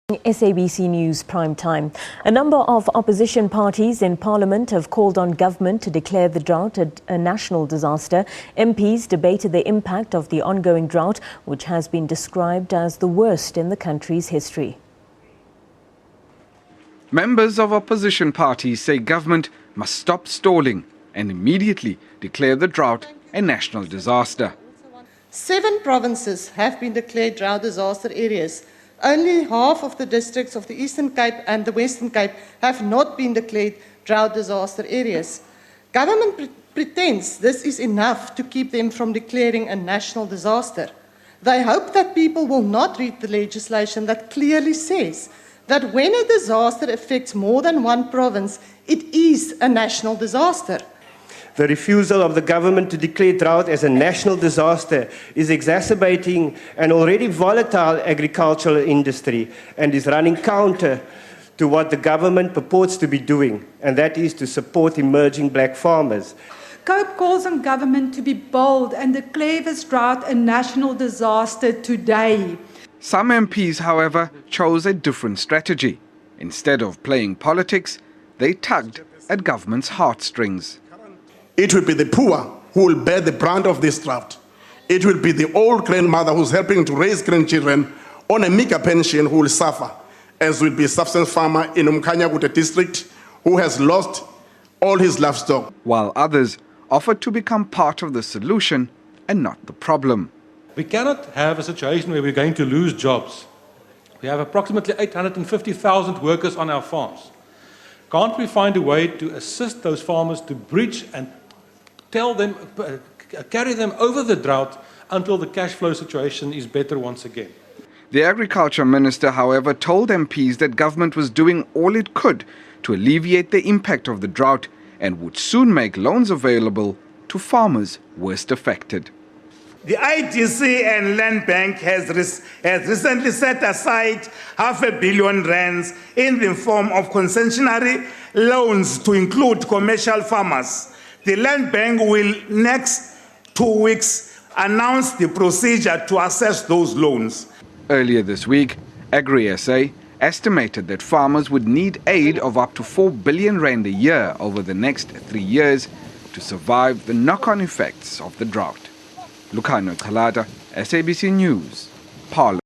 SABC News Prime Time. A number of opposition parties in Parliament have called on government to declare the drought a national disaster. MPs debated the impact of the ongoing drought, which has been described as the worst in the country's history. Members of opposition parties say government must stop stalling and immediately declare the drought a national disaster. 7 provinces have been declared drought disaster areas. Only half of the districts of the Eastern Cape and the Western Cape have not been declared drought disaster areas. Government pretends this is enough to keep them from declaring a national disaster. They hope that people will not read the legislation that clearly says that when a disaster affects more than one province, it is a national disaster. The refusal of the government to declare drought as a national disaster is exacerbating an already volatile agricultural industry and is running counter to what the government purports to be doing, and that is to support emerging black farmers. COPE calls on government to be bold and declare this drought a national disaster today. Some MPs, however, chose a different strategy. Instead of playing politics, they tugged at government's heartstrings. It will be the poor who will bear the brunt of this drought. It will be the old grandmother who's helping to raise grandchildren on a meager pension who will suffer, as will be a subsistence farmer in Umkhanyakuta district who has lost all his livestock. While others offered to become part of the solution and not the problem. We cannot have a situation where we're going to lose jobs. We have approximately 850,000 workers on our farms. Can't we find a way to assist those farmers to bridge and carry them over the drought until the cash flow situation is better once again? The Agriculture Minister, however, told MPs that government was doing all it could to alleviate the impact of the drought and would soon make loans available to farmers worst affected. The IDC and Land Bank has recently set aside R500 million in the form of concessionary loans to include commercial farmers. The Land Bank will next 2 weeks announce the procedure to assess those loans. Earlier this week, Agri-SA estimated that farmers would need aid of up to 4 billion rand a year over the next 3 years to survive the knock-on effects of the drought. Lukhano Khalada, SABC News, Parliament.